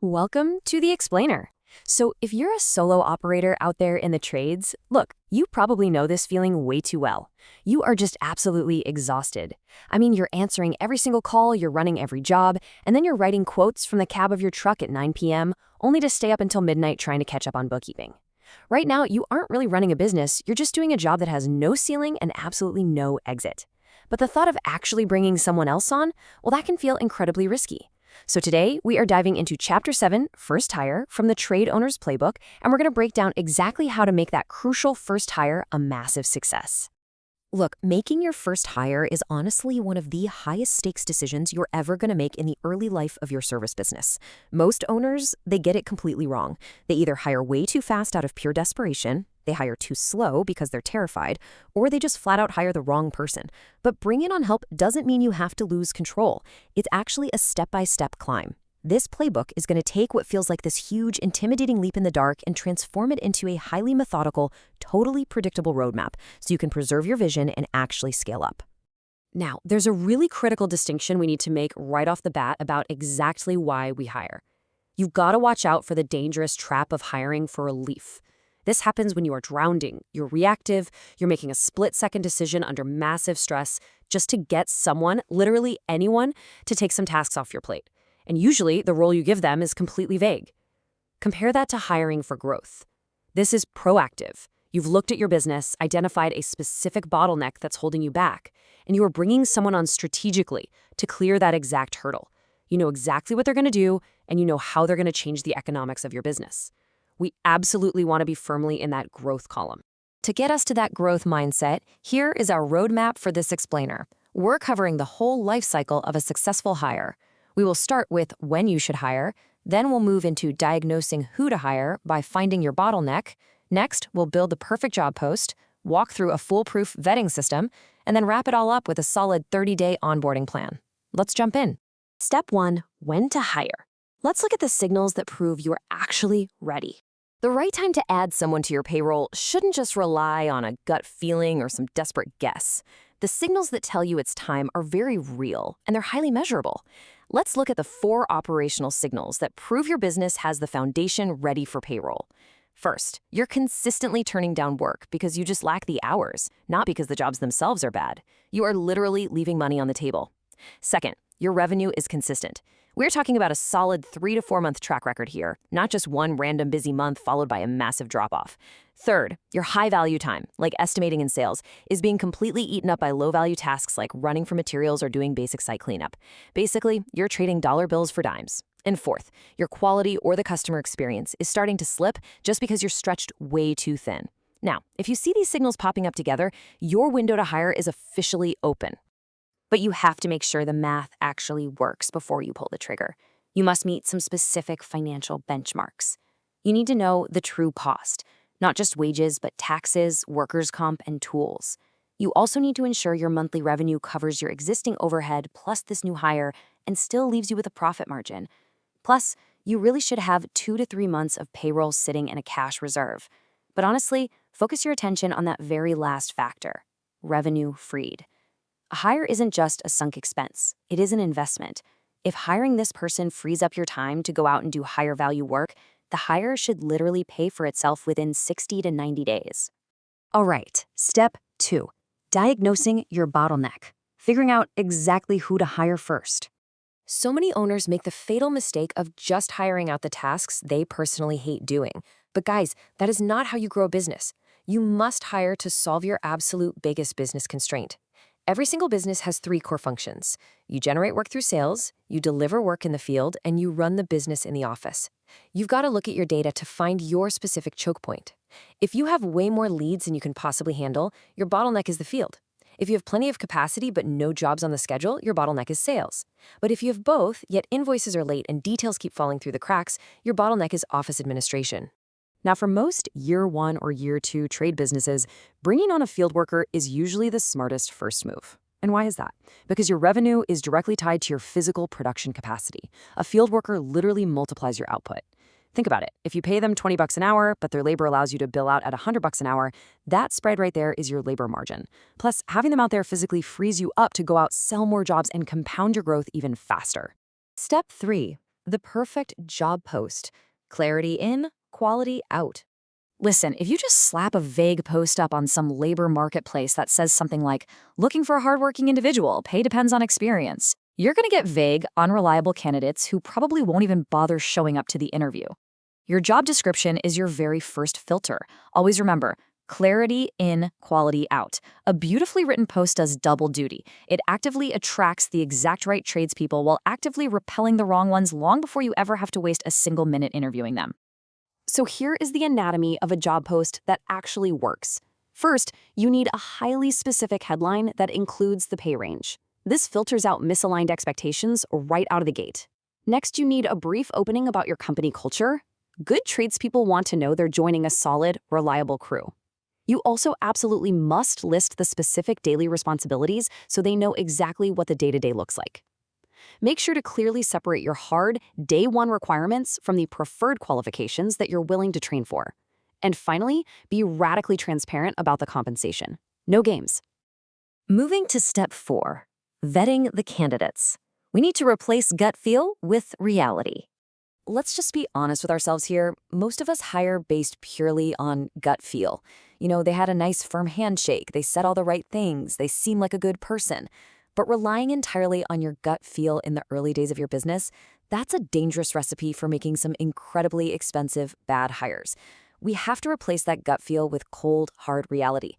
Welcome to the Explainer. So, if you're a solo operator out there in the trades, look, you probably know this feeling way too well. You are just absolutely exhausted. I mean, you're answering every single call, you're running every job, and then you're writing quotes from the cab of your truck at 9 p.m., only to stay up until midnight trying to catch up on bookkeeping. Right now, you aren't really running a business, you're just doing a job that has no ceiling and absolutely no exit. But the thought of actually bringing someone else on, well, that can feel incredibly risky. So today, we are diving into Chapter 7, First Hire, from the Trade Owner's Playbook, and we're going to break down exactly how to make that crucial first hire a massive success. Look, making your first hire is honestly one of the highest stakes decisions you're ever going to make in the early life of your service business. Most owners, they get it completely wrong. They either hire way too fast out of pure desperation, they hire too slow because they're terrified, or they just flat out hire the wrong person. But bringing on help doesn't mean you have to lose control. It's actually a step-by-step climb. This playbook is going to take what feels like this huge, intimidating leap in the dark and transform it into a highly methodical, totally predictable roadmap so you can preserve your vision and actually scale up. Now, there's a really critical distinction we need to make right off the bat about exactly why we hire. You've got to watch out for the dangerous trap of hiring for relief. This happens when you are drowning, you're reactive, you're making a split-second decision under massive stress just to get someone, literally anyone, to take some tasks off your plate. And usually, the role you give them is completely vague. Compare that to hiring for growth. This is proactive. You've looked at your business, identified a specific bottleneck that's holding you back, and you are bringing someone on strategically to clear that exact hurdle. You know exactly what they're going to do, and you know how they're going to change the economics of your business. We absolutely want to be firmly in that growth column. To get us to that growth mindset, here is our roadmap for this explainer. We're covering the whole life cycle of a successful hire. We will start with when you should hire, then we'll move into diagnosing who to hire by finding your bottleneck. Next, we'll build the perfect job post, walk through a foolproof vetting system, and then wrap it all up with a solid 30-day onboarding plan. Let's jump in. Step 1, when to hire. Let's look at the signals that prove you're actually ready. The right time to add someone to your payroll shouldn't just rely on a gut feeling or some desperate guess. The signals that tell you it's time are very real, and they're highly measurable. Let's look at the 4 operational signals that prove your business has the foundation ready for payroll. First, you're consistently turning down work because you just lack the hours, not because the jobs themselves are bad. You are literally leaving money on the table. Second, your revenue is consistent. We're talking about a solid 3 to 4 month track record here, not just one random busy month followed by a massive drop-off. Third, your high-value time, like estimating and sales, is being completely eaten up by low-value tasks like running for materials or doing basic site cleanup. Basically, you're trading dollar bills for dimes. And fourth, your quality or the customer experience is starting to slip just because you're stretched way too thin. Now, if you see these signals popping up together, your window to hire is officially open. But you have to make sure the math actually works before you pull the trigger. You must meet some specific financial benchmarks. You need to know the true cost, not just wages, but taxes, workers' comp, and tools. You also need to ensure your monthly revenue covers your existing overhead plus this new hire and still leaves you with a profit margin. Plus, you really should have 2 to 3 months of payroll sitting in a cash reserve. But honestly, focus your attention on that very last factor, revenue freed. A hire isn't just a sunk expense, it is an investment. If hiring this person frees up your time to go out and do higher value work, the hire should literally pay for itself within 60 to 90 days. All right, step 2, diagnosing your bottleneck, figuring out exactly who to hire first. So many owners make the fatal mistake of just hiring out the tasks they personally hate doing. But guys, that is not how you grow a business. You must hire to solve your absolute biggest business constraint. Every single business has 3 core functions. You generate work through sales, you deliver work in the field, and you run the business in the office. You've got to look at your data to find your specific choke point. If you have way more leads than you can possibly handle, your bottleneck is the field. If you have plenty of capacity but no jobs on the schedule, your bottleneck is sales. But if you have both, yet invoices are late and details keep falling through the cracks, your bottleneck is office administration. Now, for most year 1 or year 2 trade businesses, bringing on a field worker is usually the smartest first move. And why is that? Because your revenue is directly tied to your physical production capacity. A field worker literally multiplies your output. Think about it. If you pay them $20 an hour, but their labor allows you to bill out at $100 an hour, that spread right there is your labor margin. Plus, having them out there physically frees you up to go out, sell more jobs, and compound your growth even faster. Step 3, The perfect job post. Clarity in, quality out. Listen, if you just slap a vague post up on some labor marketplace that says something like, looking for a hardworking individual, pay depends on experience, you're going to get vague, unreliable candidates who probably won't even bother showing up to the interview. Your job description is your very first filter. Always remember, clarity in, quality out. A beautifully written post does double duty. It actively attracts the exact right tradespeople while actively repelling the wrong ones long before you ever have to waste a single minute interviewing them. So here is the anatomy of a job post that actually works. First, you need a highly specific headline that includes the pay range. This filters out misaligned expectations right out of the gate. Next, you need a brief opening about your company culture. Good tradespeople want to know they're joining a solid, reliable crew. You also absolutely must list the specific daily responsibilities so they know exactly what the day-to-day looks like. Make sure to clearly separate your hard, day-one requirements from the preferred qualifications that you're willing to train for. And finally, be radically transparent about the compensation. No games. Moving to step 4, vetting the candidates. We need to replace gut feel with reality. Let's just be honest with ourselves here. Most of us hire based purely on gut feel. They had a nice firm handshake, they said all the right things, they seem like a good person. But relying entirely on your gut feel in the early days of your business, that's a dangerous recipe for making some incredibly expensive, bad hires. We have to replace that gut feel with cold, hard reality.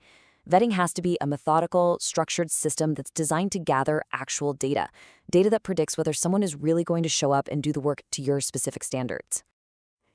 Vetting has to be a methodical, structured system that's designed to gather actual data that predicts whether someone is really going to show up and do the work to your specific standards.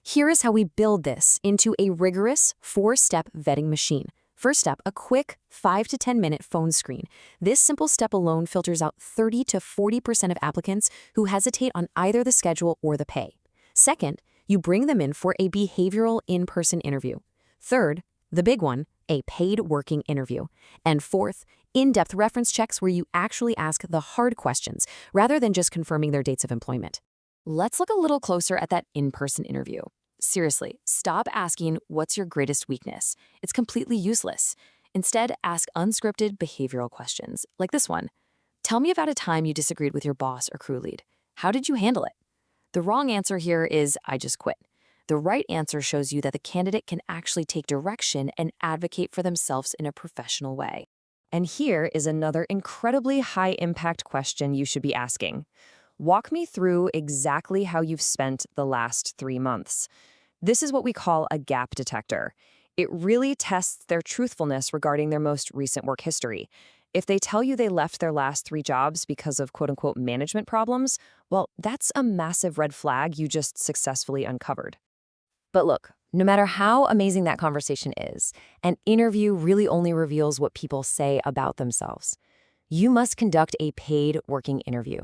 Here is how we build this into a rigorous 4-step vetting machine. First step, a quick 5 to 10 minute phone screen. This simple step alone filters out 30 to 40% of applicants who hesitate on either the schedule or the pay. Second, you bring them in for a behavioral in-person interview. Third, the big one, a paid working interview. And fourth, in-depth reference checks where you actually ask the hard questions rather than just confirming their dates of employment. Let's look a little closer at that in-person interview. Seriously, stop asking, what's your greatest weakness? It's completely useless. Instead, ask unscripted behavioral questions, like this one. Tell me about a time you disagreed with your boss or crew lead. How did you handle it? The wrong answer here is, I just quit. The right answer shows you that the candidate can actually take direction and advocate for themselves in a professional way. And here is another incredibly high-impact question you should be asking. Walk me through exactly how you've spent the last 3 months. This is what we call a gap detector. It really tests their truthfulness regarding their most recent work history. If they tell you they left their last 3 jobs because of quote-unquote management problems, well, that's a massive red flag you just successfully uncovered. But look, no matter how amazing that conversation is, an interview really only reveals what people say about themselves. You must conduct a paid working interview.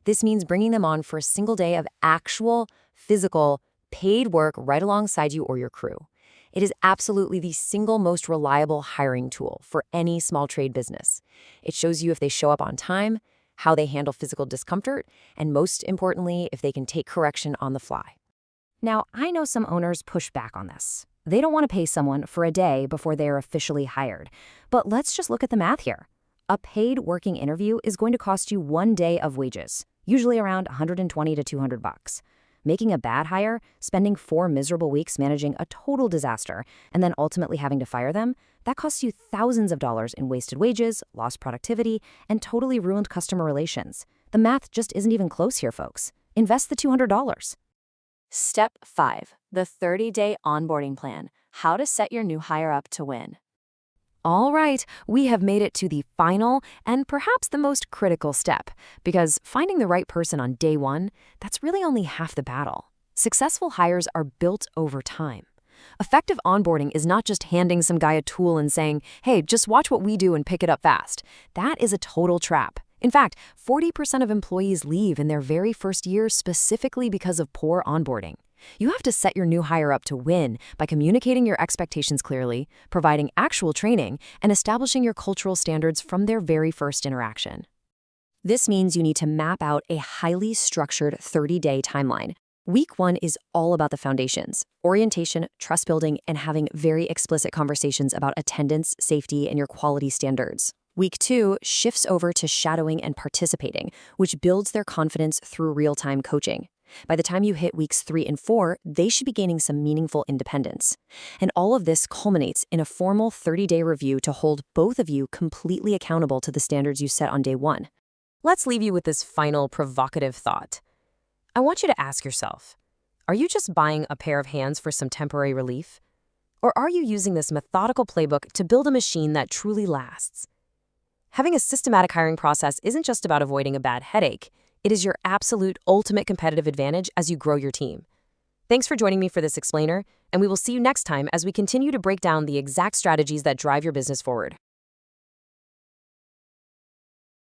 This means bringing them on for a single day of actual, physical, paid work right alongside you or your crew. It is absolutely the single most reliable hiring tool for any small trade business. It shows you if they show up on time, how they handle physical discomfort, and most importantly, if they can take correction on the fly. Now, I know some owners push back on this. They don't want to pay someone for a day before they are officially hired. But let's just look at the math here. A paid working interview is going to cost you 1 day of wages, usually around $120 to $200. Making a bad hire, spending 4 miserable weeks managing a total disaster, and then ultimately having to fire them, that costs you thousands of dollars in wasted wages, lost productivity, and totally ruined customer relations. The math just isn't even close here, folks. Invest the $200. Step 5, the 30-day onboarding plan, how to set your new hire up to win. All right, we have made it to the final and perhaps the most critical step, because finding the right person on day 1, that's really only half the battle. Successful hires are built over time. Effective onboarding is not just handing some guy a tool and saying, hey, just watch what we do and pick it up fast. That is a total trap. In fact, 40% of employees leave in their very first year specifically because of poor onboarding. You have to set your new hire up to win by communicating your expectations clearly, providing actual training, and establishing your cultural standards from their very first interaction. This means you need to map out a highly structured 30-day timeline. Week 1 is all about the foundations, orientation, trust building, and having very explicit conversations about attendance, safety, and your quality standards. Week 2 shifts over to shadowing and participating, which builds their confidence through real-time coaching. By the time you hit weeks 3 and 4, they should be gaining some meaningful independence. And all of this culminates in a formal 30-day review to hold both of you completely accountable to the standards you set on day 1. Let's leave you with this final provocative thought. I want you to ask yourself, are you just buying a pair of hands for some temporary relief? Or are you using this methodical playbook to build a machine that truly lasts? Having a systematic hiring process isn't just about avoiding a bad headache. It is your absolute ultimate competitive advantage as you grow your team. Thanks for joining me for this explainer, and we will see you next time as we continue to break down the exact strategies that drive your business forward.